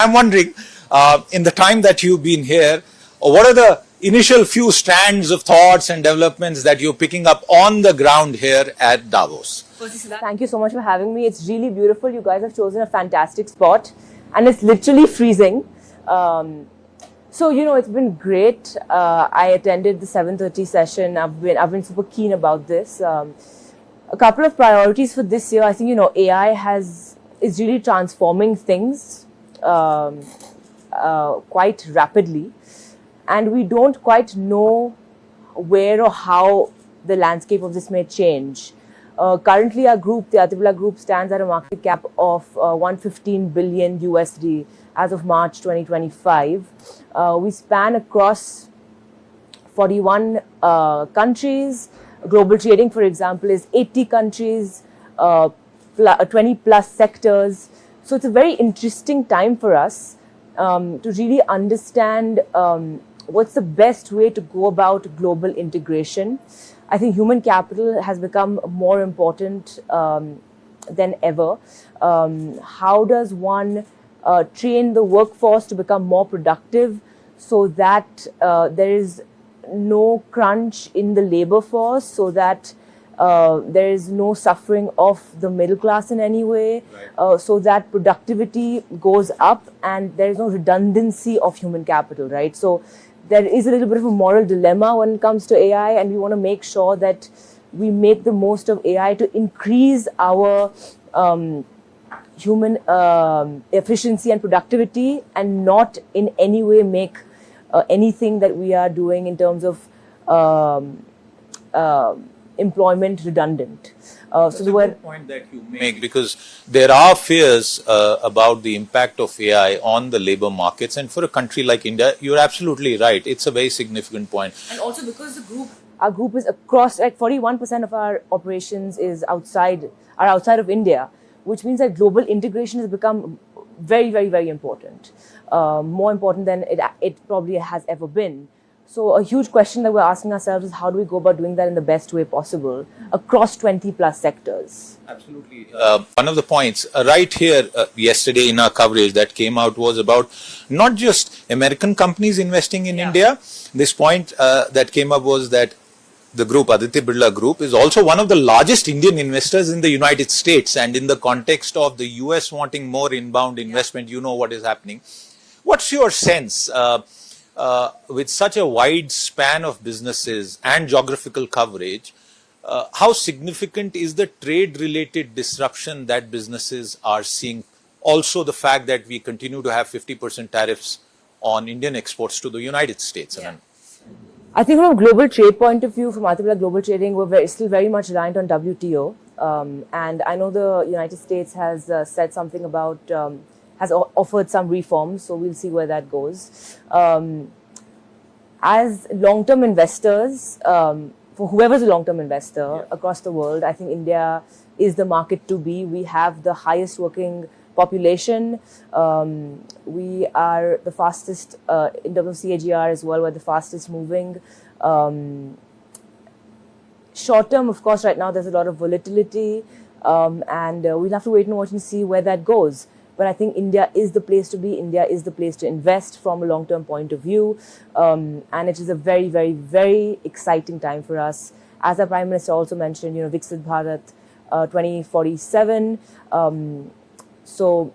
I'm wondering, in the time that you've been here, what are the initial few strands of thoughts and developments that you're picking up on the ground here at Davos? Thank you so much for having me. It's really beautiful. You guys have chosen a fantastic spot, and it's literally freezing. So it's been great. I attended the 7:30 session. I've been super keen about this. A couple of priorities for this year. I think AI is really transforming things quite rapidly, and we don't quite know where or how the landscape of this may change. Currently, our group, the Aditya Birla Group, stands at a market cap of 115 billion USD as of March 2025. We span across 41 countries. Global trading, for example, is 80 countries, 20 plus sectors. So it's a very interesting time for us to really understand what's the best way to go about global integration. I think human capital has become more important than ever. How does one train the workforce to become more productive so that there is no crunch in the labor force, so that there is no suffering of the middle class in any way, right. So that productivity goes up and there is no redundancy of human capital, right? So there is a little bit of a moral dilemma when it comes to AI, and we want to make sure that we make the most of AI to increase our human efficiency and productivity, and not in any way make anything that we are doing in terms of employment redundant. That's a good point that you make, because there are fears about the impact of AI on the labor markets, and for a country like India, you're absolutely right. It's a very significant point. And also because our group is across, like 41% of our operations are outside of India, which means that global integration has become very, very, very important, more important than it probably has ever been. So a huge question that we're asking ourselves is, how do we go about doing that in the best way possible across 20 plus sectors? Absolutely. One of the points right here yesterday in our coverage that came out was about not just American companies investing in India. This point that came up was that the group, Aditya Birla Group, is also one of the largest Indian investors in the United States, and in the context of the US wanting more inbound investment, you know what is happening. What's your sense? With such a wide span of businesses and geographical coverage, how significant is the trade-related disruption that businesses are seeing? Also, the fact that we continue to have 50% tariffs on Indian exports to the United States. Yeah. I think from a global trade point of view, from Aditya Birla Global Trading, we're still very much reliant on WTO. And I know the United States has said something about has offered some reforms, so we'll see where that goes. As long-term investors, for whoever's a long-term investor across the world, I think India is the market to be. We have the highest working population. We are the fastest in terms of CAGR as well. We're the fastest moving. Short term, of course, right now there's a lot of volatility, and we'll have to wait and watch and see where that goes. But I think India is the place to be. India is the place to invest from a long-term point of view. And it is a very, very, very exciting time for us. As our Prime Minister also mentioned, Viksit Bharat 2047. So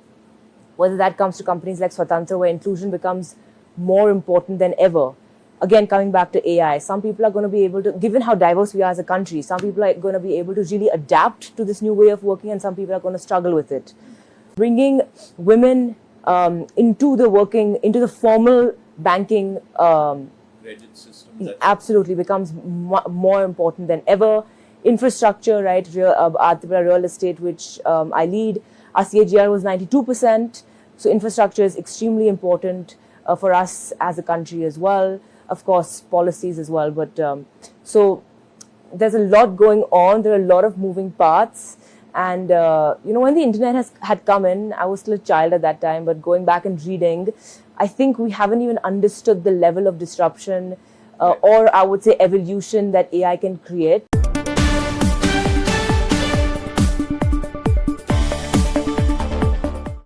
whether that comes to companies like Swatantra, where inclusion becomes more important than ever. Again, coming back to AI, some people are going to be able to, given how diverse we are as a country, some people are going to be able to really adapt to this new way of working, and some people are going to struggle with it. Bringing women into the formal banking system absolutely becomes more important than ever. Infrastructure, right? Real estate, which I lead, our CAGR was 92%. So infrastructure is extremely important for us as a country as well. Of course, policies as well. But so there's a lot going on. There are a lot of moving parts. And, when the internet had come in, I was still a child at that time, but going back and reading, I think we haven't even understood the level of disruption or I would say evolution that AI can create.